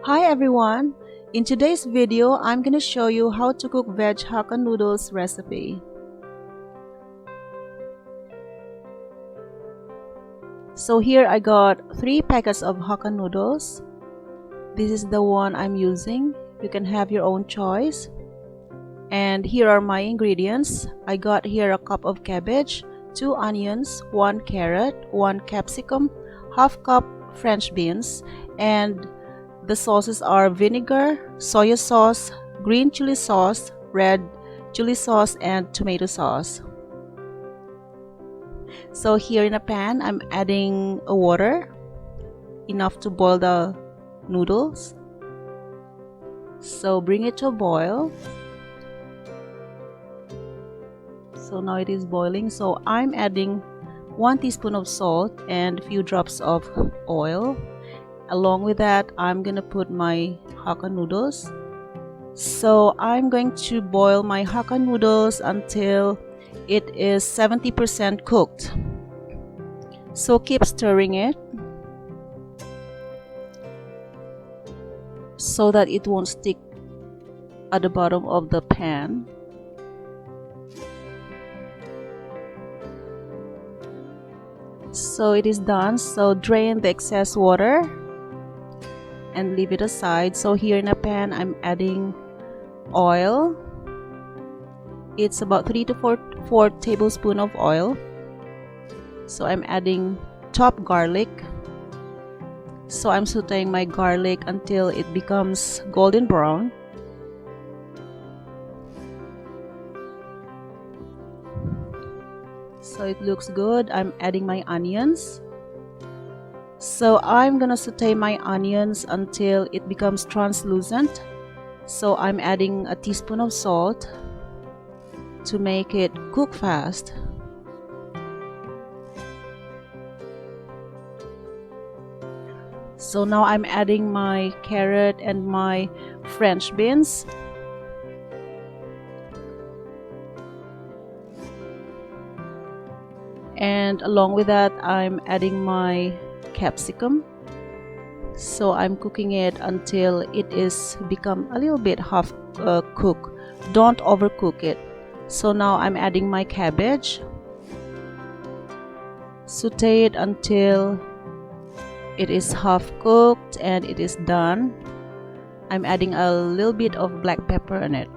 Hi everyone! In today's video, I'm gonna show you how to cook veg Hakka Noodles recipe. So here I got 3 packets of Hakka noodles. This is the one I'm using. You can have your own choice. And here are my ingredients. I got here a cup of cabbage, 2 onions, 1 carrot, 1 capsicum, half cup French beans, and the sauces are vinegar, soya sauce, green chili sauce, red chili sauce, and tomato sauce. So here in a pan, I'm adding water, enough to boil the noodles. So bring it to a boil. So now it is boiling. So I'm adding 1 teaspoon of salt and a few drops of oil. Along with that, I'm gonna put my Hakka noodles. So I'm going to boil my Hakka noodles until it is 70% cooked. So keep stirring it so that it won't stick at the bottom of the pan. So it is done. So drain the excess water and leave it aside. So here in a pan, I'm adding oil. It's about 3 to 4 tablespoons of oil. So I'm adding chopped garlic. So I'm sauteing my garlic until it becomes golden brown. So it looks good. I'm adding my onions. So I'm gonna saute my onions until it becomes translucent. So I'm adding a teaspoon of salt to make it cook fast. So now I'm adding my carrot and my French beans. And along with that, I'm adding my capsicum. So I'm cooking it until it is become a little bit half cooked. Don't overcook it. So now I'm adding my cabbage. Saute it until it is half cooked and it is done. I'm adding a little bit of black pepper in it.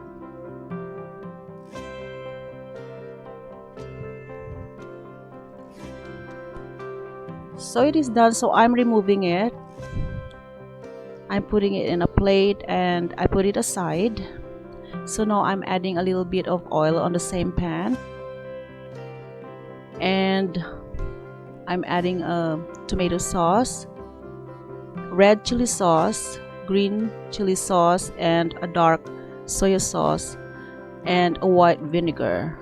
So it is done. So I'm removing it. I'm putting it in a plate and I put it aside. So now I'm adding a little bit of oil on the same pan. And I'm adding a tomato sauce, red chili sauce, green chili sauce, and a dark soya sauce, and a white vinegar.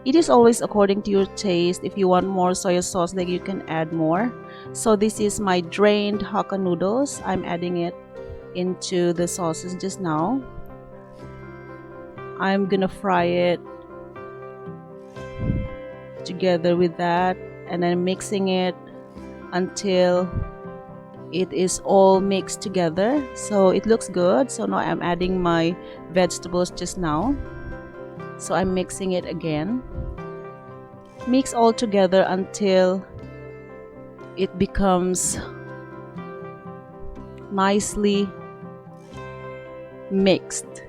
It is always according to your taste. If you want more soya sauce, then you can add more. So this is my drained Hakka noodles. I'm adding it into the sauces just now. I'm gonna fry it together with that and then mixing it until it is all mixed together. So it looks good. So now I'm adding my vegetables just now. So I'm mixing it again. Mix all together until it becomes nicely mixed.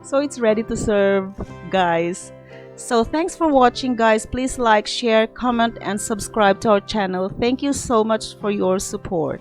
So it's ready to serve, guys. So thanks for watching, guys. Please like, share, comment, and subscribe to our channel. Thank you so much for your support.